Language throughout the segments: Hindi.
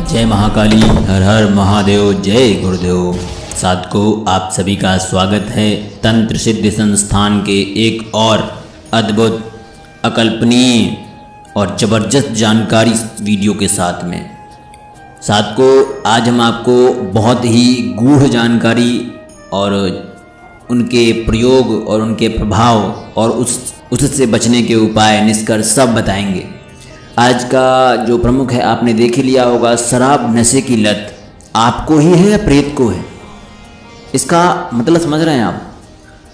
जय महाकाली, हर हर महादेव, जय गुरुदेव। साधकों, आप सभी का स्वागत है तंत्र सिद्धि संस्थान के एक और अद्भुत, अकल्पनीय और ज़बरदस्त जानकारी वीडियो के साथ में। साधकों, आज हम आपको बहुत ही गूढ़ जानकारी और उनके प्रयोग और उनके प्रभाव और उससे बचने के उपाय, निष्कर्ष सब बताएंगे। आज का जो प्रमुख है, आपने देख ही लिया होगा, शराब नशे की लत आपको ही है या प्रेत को है? इसका मतलब समझ रहे हैं आप?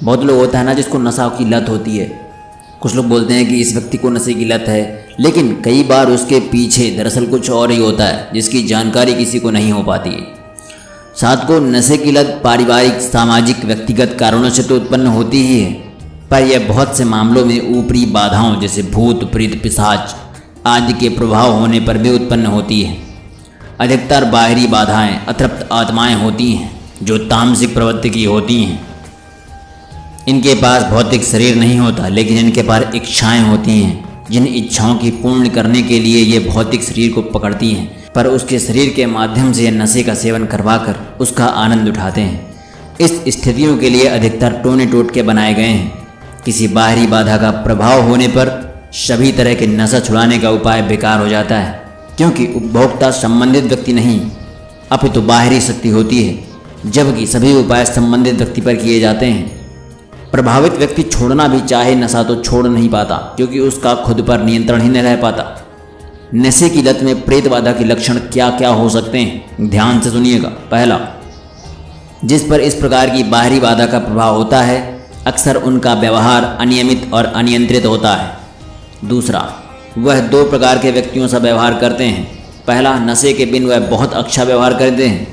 बहुत लोग होता है ना जिसको नशा की लत होती है। कुछ लोग बोलते हैं कि इस व्यक्ति को नशे की लत है, लेकिन कई बार उसके पीछे दरअसल कुछ और ही होता है जिसकी जानकारी किसी को नहीं हो पाती है। साथ को नशे की लत पारिवारिक, सामाजिक, व्यक्तिगत कारणों से तो उत्पन्न होती ही है, पर यह बहुत से मामलों में ऊपरी बाधाओं जैसे भूत, प्रेत, पिशाच आदि के प्रभाव होने पर भी उत्पन्न होती है। अधिकतर बाहरी बाधाएं अतृप्त आत्माएं होती हैं जो तामसिक प्रवृत्ति की होती हैं। इनके पास भौतिक शरीर नहीं होता, लेकिन इनके पास इच्छाएं होती हैं, जिन इच्छाओं की पूर्ण करने के लिए ये भौतिक शरीर को पकड़ती हैं, पर उसके शरीर के माध्यम से नशे का सेवन करवाकर उसका आनंद उठाते हैं। इस स्थितियों के लिए अधिकतर टोने टोटके बनाए गए हैं। किसी बाहरी बाधा का प्रभाव होने पर सभी तरह के नशा छुड़ाने का उपाय बेकार हो जाता है, क्योंकि उपभोक्ता संबंधित व्यक्ति नहीं अपितु बाहरी शक्ति होती है, जबकि सभी उपाय संबंधित व्यक्ति पर किए जाते हैं। प्रभावित व्यक्ति छोड़ना भी चाहे नशा तो छोड़ नहीं पाता, क्योंकि उसका खुद पर नियंत्रण ही नहीं रह पाता। नशे की लत में प्रेत बाधा के लक्षण क्या क्या हो सकते हैं, ध्यान से सुनिएगा। पहला, जिस पर इस प्रकार की बाहरी बाधा का प्रभाव होता है, अक्सर उनका व्यवहार अनियमित और अनियंत्रित होता है। दूसरा, वह दो प्रकार के व्यक्तियों से व्यवहार करते हैं। पहला, नशे के बिन वह बहुत अच्छा व्यवहार करते हैं,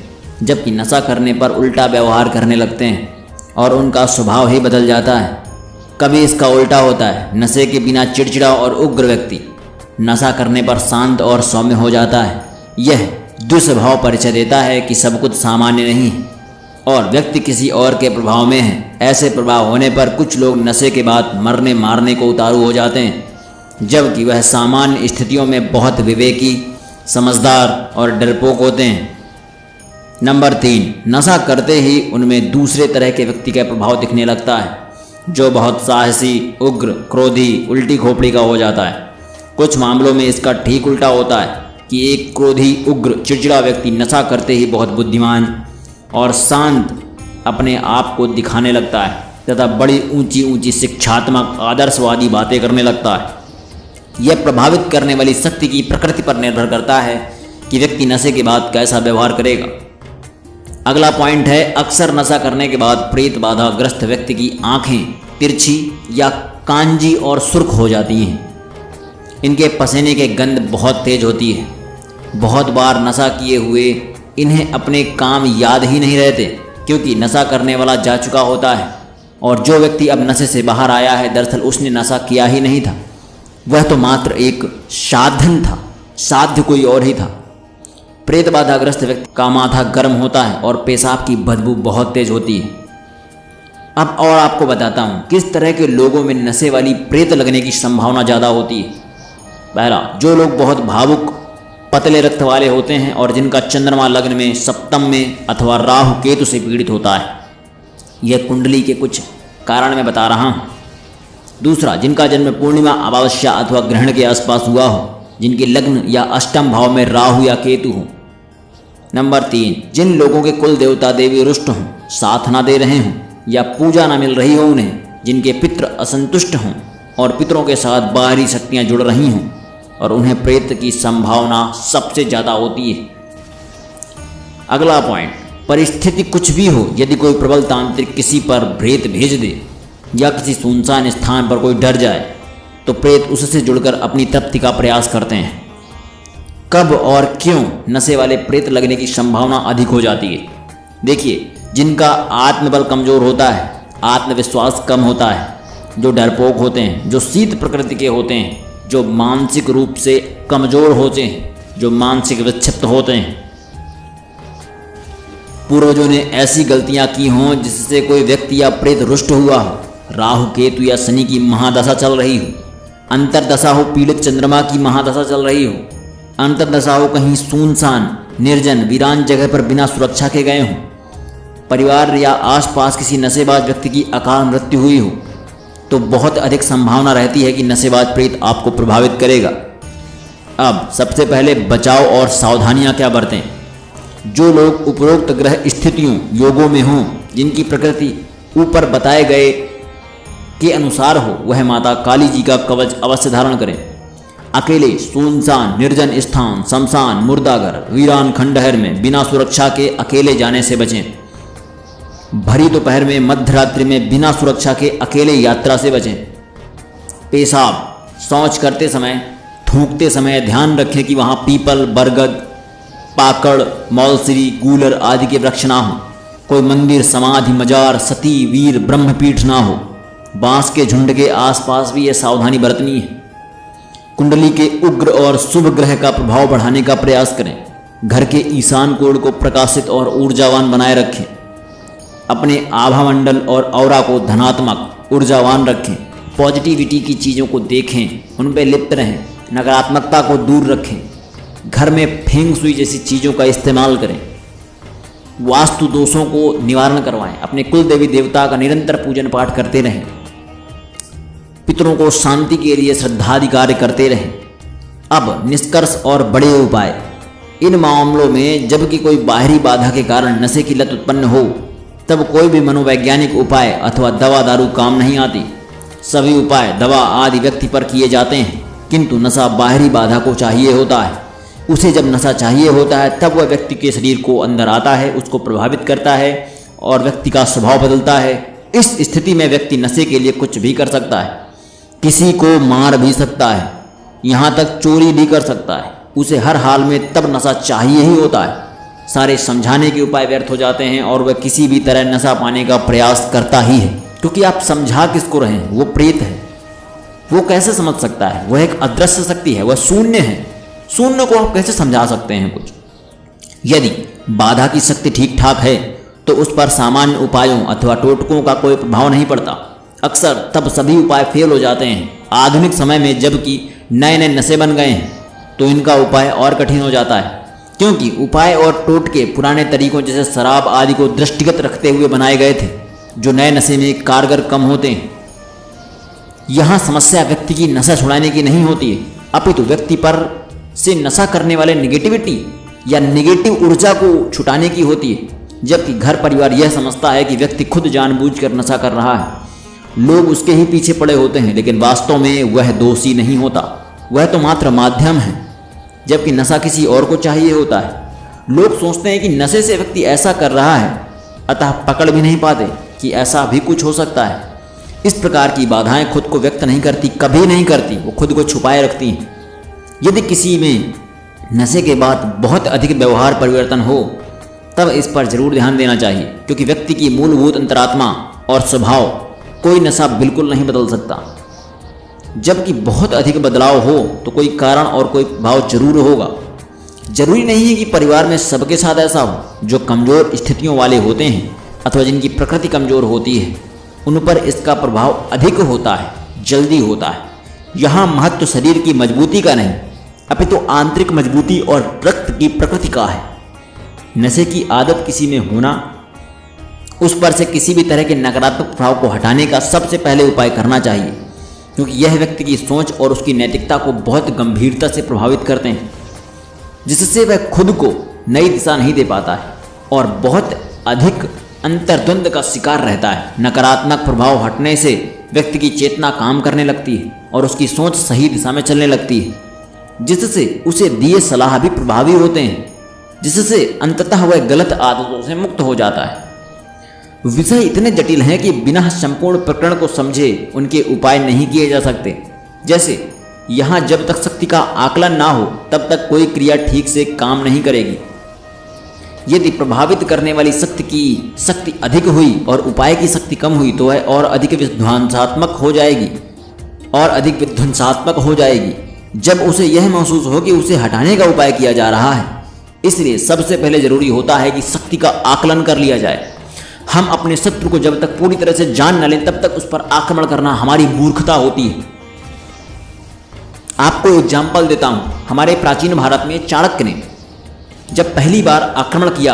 जबकि नशा करने पर उल्टा व्यवहार करने लगते हैं और उनका स्वभाव ही बदल जाता है। कभी इसका उल्टा होता है, नशे के बिना चिड़चिड़ा और उग्र व्यक्ति नशा करने पर शांत और सौम्य हो जाता है। यह दुस्वभाव परिचय देता है कि सब कुछ सामान्य नहीं है और व्यक्ति किसी और के प्रभाव में है। ऐसे प्रभाव होने पर कुछ लोग नशे के बाद मरने मारने को उतारू हो जाते हैं, जबकि वह सामान्य स्थितियों में बहुत विवेकी, समझदार और डरपोक होते हैं। नंबर 3, नशा करते ही उनमें दूसरे तरह के व्यक्ति का प्रभाव दिखने लगता है, जो बहुत साहसी, उग्र, क्रोधी, उल्टी खोपड़ी का हो जाता है। कुछ मामलों में इसका ठीक उल्टा होता है कि एक क्रोधी, उग्र, चिड़चिड़ा व्यक्ति नशा करते ही बहुत बुद्धिमान और शांत अपने आप को दिखाने लगता है तथा बड़ी ऊंची ऊंची शिक्षात्मक, आदर्शवादी बातें करने लगता है। यह प्रभावित करने वाली शक्ति की प्रकृति पर निर्भर करता है कि व्यक्ति नशे के बाद कैसा व्यवहार करेगा। अगला पॉइंट है, अक्सर नशा करने के बाद प्रेत बाधा ग्रस्त व्यक्ति की आंखें तिरछी या कांजी और सुर्ख हो जाती हैं। इनके पसीने के गंध बहुत तेज होती है। बहुत बार नशा किए हुए इन्हें अपने काम याद ही नहीं रहते, क्योंकि नशा करने वाला जा चुका होता है और जो व्यक्ति अब नशे से बाहर आया है, दरअसल उसने नशा किया ही नहीं था। वह तो मात्र एक साधन था, साध्य कोई और ही था। प्रेत बाधाग्रस्त व्यक्ति का माथा गर्म होता है और पेशाब की बदबू बहुत तेज होती है। अब और आपको बताता हूँ किस तरह के लोगों में नशे वाली प्रेत लगने की संभावना ज़्यादा होती है। पहला, जो लोग बहुत भावुक, पतले रक्त वाले होते हैं और जिनका चंद्रमा लग्न में, सप्तम में अथवा राहु केतु से पीड़ित होता है। यह कुंडली के कुछ कारण मैं बता रहा हूँ। दूसरा, जिनका जन्म पूर्णिमा, अमावस्या अथवा ग्रहण के आसपास हुआ हो, जिनके लग्न या अष्टम भाव में राहु या केतु हो। नंबर 3, जिन लोगों के कुल देवता देवी रुष्ट हों, साथ ना दे रहे हों या पूजा ना मिल रही हो उन्हें, जिनके पितृ असंतुष्ट हों और पितरों के साथ बाहरी शक्तियाँ जुड़ रही हों और उन्हें प्रेत की संभावना सबसे ज़्यादा होती है। अगला पॉइंट, परिस्थिति कुछ भी हो, यदि कोई प्रबल तांत्रिक किसी पर प्रेत भेज दे या किसी सुनसान स्थान पर कोई डर जाए, तो प्रेत उससे जुड़कर अपनी तृप्ति का प्रयास करते हैं। कब और क्यों नशे वाले प्रेत लगने की संभावना अधिक हो जाती है? देखिए, जिनका आत्मबल कमजोर होता है, आत्मविश्वास कम होता है, जो डरपोक होते हैं, जो शीत प्रकृति के होते हैं, जो मानसिक रूप से कमजोर होते हैं, जो मानसिक विक्षिप्त होते हैं, पूर्वजों ने ऐसी गलतियां की हों जिससे कोई व्यक्ति या प्रेत रुष्ट हुआ हो, राहु केतु या शनि की महादशा चल रही हो, अंतर्दशा हो पीड़ित चंद्रमा की महादशा चल रही हो, अंतर्दशा हो कहीं सुनसान निर्जन वीरान जगह पर बिना सुरक्षा के गए हों, परिवार या आसपास किसी नशेबाज व्यक्ति की अकाल मृत्यु हुई हो, तो बहुत अधिक संभावना रहती है कि नशेबाज प्रेत आपको प्रभावित करेगा। अब सबसे पहले बचाव और सावधानियां क्या बरतें। जो लोग उपरोक्त ग्रह स्थितियों योगों में हों, जिनकी प्रकृति ऊपर बताए गए के अनुसार हो, वह माता काली जी का कवच अवश्य धारण करें। अकेले सुनसान निर्जन स्थान, शमशान, मुर्दाघर, वीरान खंडहर में बिना सुरक्षा के अकेले जाने से बचें। भरी दोपहर में मध्य रात्रि में बिना सुरक्षा के अकेले यात्रा से बचें। पेशाब शौच करते समय, थूकते समय ध्यान रखें कि वहाँ पीपल, बरगद, पाकड़, मौलसिरी, गूलर आदि के वृक्ष ना हो। कोई मंदिर, समाधि, मजार, सती, वीर, ब्रह्मपीठ ना हो। बांस के झुंड के आसपास भी यह सावधानी बरतनी है। कुंडली के उग्र और शुभ ग्रह का प्रभाव बढ़ाने का प्रयास करें। घर के ईशान कोण को प्रकाशित और ऊर्जावान बनाए रखें। अपने आभामंडल और औरा को धनात्मक ऊर्जावान रखें। पॉजिटिविटी की चीज़ों को देखें, उन पर लिप्त रहें। नकारात्मकता को दूर रखें। घर में फेंग सुई जैसी चीज़ों का इस्तेमाल करें। वास्तु दोषों को निवारण करवाएं। अपने कुल देवी देवता का निरंतर पूजन पाठ करते रहें। पितरों को शांति के लिए श्रद्धादि कार्य करते रहें। अब निष्कर्ष और बड़े उपाय। इन मामलों में जबकि कोई बाहरी बाधा के कारण नशे की लत उत्पन्न हो, तब कोई भी मनोवैज्ञानिक उपाय अथवा दवा दारू काम नहीं आती। सभी उपाय दवा आदि व्यक्ति पर किए जाते हैं, किंतु नशा बाहरी बाधा को चाहिए होता है। उसे जब नशा चाहिए होता है तब वह व्यक्ति के शरीर को अंदर आता है, उसको प्रभावित करता है और व्यक्ति का स्वभाव बदलता है। इस स्थिति में व्यक्ति नशे के लिए कुछ भी कर सकता है, किसी को मार भी सकता है, यहाँ तक चोरी भी कर सकता है। उसे हर हाल में तब नशा चाहिए ही होता है। सारे समझाने के उपाय व्यर्थ हो जाते हैं और वह किसी भी तरह नशा पाने का प्रयास करता ही है, क्योंकि आप समझा किसको रहे हैं? वो प्रेत है। वो कैसे समझ सकता है? वह एक अदृश्य शक्ति है, वह शून्य है। शून्य को आप कैसे समझा सकते हैं कुछ? यदि बाधा की शक्ति ठीक ठाक है तो उस पर सामान्य उपायों अथवा टोटकों का कोई प्रभाव नहीं पड़ता। अक्सर तब सभी उपाय फेल हो जाते हैं। आधुनिक समय में जबकि नए नए नशे बन गए हैं तो इनका उपाय और कठिन हो जाता है, क्योंकि उपाय और टोटके पुराने तरीकों जैसे शराब आदि को दृष्टिगत रखते हुए बनाए गए थे, जो नए नशे में कारगर कम होते हैं। यहाँ समस्या व्यक्ति की नशा छुड़ाने की नहीं होती है, अपितु व्यक्ति पर से नशा करने वाले निगेटिविटी या निगेटिव ऊर्जा को छुटाने की होती है। जबकि घर परिवार यह समझता है कि व्यक्ति खुद जानबूझकर नशा कर रहा है, लोग उसके ही पीछे पड़े होते हैं, लेकिन वास्तव में वह दोषी नहीं होता, वह तो मात्र माध्यम है, जबकि नशा किसी और को चाहिए होता है। लोग सोचते हैं कि नशे से व्यक्ति ऐसा कर रहा है, अतः पकड़ भी नहीं पाते कि ऐसा भी कुछ हो सकता है। इस प्रकार की बाधाएं खुद को व्यक्त नहीं करती, कभी नहीं करती, वो खुद को छुपाए रखती हैं। यदि किसी में नशे के बाद बहुत अधिक व्यवहार परिवर्तन हो तब इस पर जरूर ध्यान देना चाहिए, क्योंकि व्यक्ति की मूलभूत अंतरात्मा और स्वभाव कोई नशा बिल्कुल नहीं बदल सकता। जबकि बहुत अधिक बदलाव हो तो कोई कारण और कोई प्रभाव जरूर होगा। जरूरी नहीं है कि परिवार में सबके साथ ऐसा हो। जो कमज़ोर स्थितियों वाले होते हैं अथवा जिनकी प्रकृति कमज़ोर होती है, उन पर इसका प्रभाव अधिक होता है, जल्दी होता है। यहाँ महत्व शरीर की मजबूती का नहीं, अपितु आंतरिक मजबूती और रक्त की प्रकृति का है। नशे की आदत किसी में होना, उस पर से किसी भी तरह के नकारात्मक प्रभाव को हटाने का सबसे पहले उपाय करना चाहिए, क्योंकि यह व्यक्ति की सोच और उसकी नैतिकता को बहुत गंभीरता से प्रभावित करते हैं, जिससे वह खुद को नई दिशा नहीं दे पाता है और बहुत अधिक अंतर्द्वंद का शिकार रहता है। नकारात्मक प्रभाव हटने से व्यक्ति की चेतना काम करने लगती है और उसकी सोच सही दिशा में चलने लगती है, जिससे उसे दिए सलाह भी प्रभावी होते हैं, जिससे अंततः वह गलत आदतों से मुक्त हो जाता है। विषय इतने जटिल हैं कि बिना संपूर्ण प्रकरण को समझे उनके उपाय नहीं किए जा सकते। जैसे यहाँ जब तक शक्ति का आकलन ना हो तब तक कोई क्रिया ठीक से काम नहीं करेगी। यदि प्रभावित करने वाली शक्ति की शक्ति अधिक हुई और उपाय की शक्ति कम हुई तो वह और अधिक विध्वंसात्मक हो जाएगी और अधिक विध्वंसात्मक हो जाएगी, जब उसे यह महसूस हो कि उसे हटाने का उपाय किया जा रहा है। इसलिए सबसे पहले जरूरी होता है कि शक्ति का आकलन कर लिया जाए। हम अपने शत्रु को जब तक पूरी तरह से जान न लें तब तक उस पर आक्रमण करना हमारी मूर्खता होती है। आपको एग्जाम्पल देता हूं, हमारे प्राचीन भारत में चाणक्य ने जब पहली बार आक्रमण किया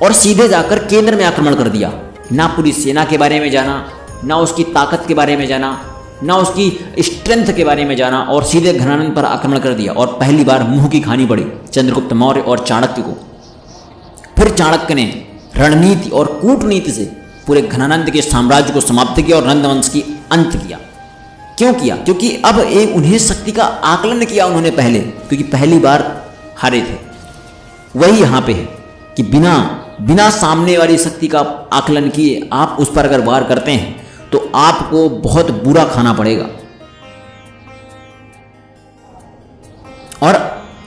और सीधे जाकर केंद्र में आक्रमण कर दिया, ना पूरी सेना के बारे में जाना, ना उसकी ताकत के बारे में जाना, ना उसकी स्ट्रेंथ के बारे में जाना, और सीधे घनानंद पर आक्रमण कर दिया और पहली बार मुंह की खानी पड़ी चंद्रगुप्त मौर्य और चाणक्य को। फिर चाणक्य ने रणनीति और कूटनीति से पूरे घनानंद के साम्राज्य को समाप्त किया और नंदवंश की अंत किया। क्यों किया? क्योंकि अब एक उन्हें शक्ति का आकलन किया उन्होंने पहले, क्योंकि पहली बार हारे थे। वही यहां पे है कि बिना सामने वाली शक्ति का आकलन किए आप उस पर अगर वार करते हैं तो आपको बहुत बुरा खाना पड़ेगा। और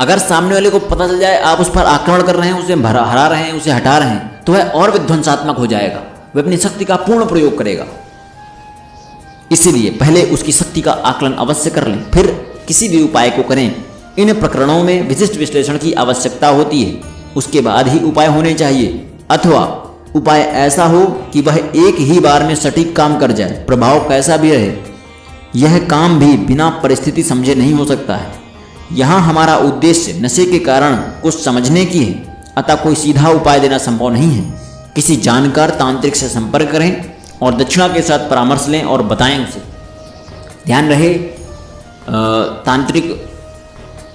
अगर सामने वाले को पता चल जाए आप उस पर आक्रमण कर रहे हैं, उसे हरा रहे हैं, उसे हटा रहे हैं, तो वह और विध्वंसात्मक हो जाएगा, वह अपनी शक्ति का पूर्ण प्रयोग करेगा। इसीलिए पहले उसकी शक्ति का आकलन अवश्य कर लें, फिर किसी भी उपाय को करें। इन प्रकरणों में विशिष्ट विश्लेषण की आवश्यकता होती है, उसके बाद ही उपाय होने चाहिए, अथवा उपाय ऐसा हो कि वह एक ही बार में सटीक काम कर जाए, प्रभाव कैसा भी रहे। यह काम भी बिना परिस्थिति समझे नहीं हो सकता है। यहाँ हमारा उद्देश्य नशे के कारण कुछ समझने की है, अतः कोई सीधा उपाय देना संभव नहीं है। किसी जानकार तांत्रिक से संपर्क करें और दक्षिणा के साथ परामर्श लें और बताएं उसे। ध्यान रहे, तांत्रिक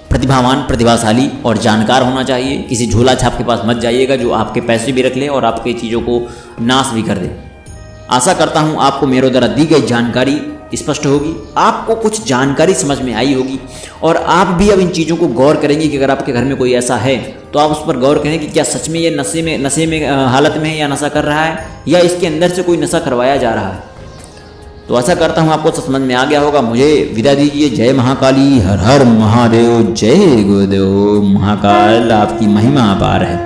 प्रतिभावान, प्रतिभाशाली और जानकार होना चाहिए। किसी झोला छाप के पास मत जाइएगा जो आपके पैसे भी रख ले और आपके चीज़ों को नाश भी कर दे। आशा करता हूँ आपको मेरे द्वारा दी गई जानकारी स्पष्ट होगी, आपको कुछ जानकारी समझ में आई होगी और आप भी अब इन चीज़ों को गौर करेंगे कि अगर आपके घर में कोई ऐसा है तो आप उस पर गौर करें कि क्या सच में ये नशे में हालत में है या नशा कर रहा है, या इसके अंदर से कोई नशा करवाया जा रहा है। तो आशा करता हूँ आपको समझ में आ गया होगा। मुझे विदा दीजिए। जय महाकाली, हर हर महादेव, जय गुरुदेव। महाकाल आपकी महिमा अपार है।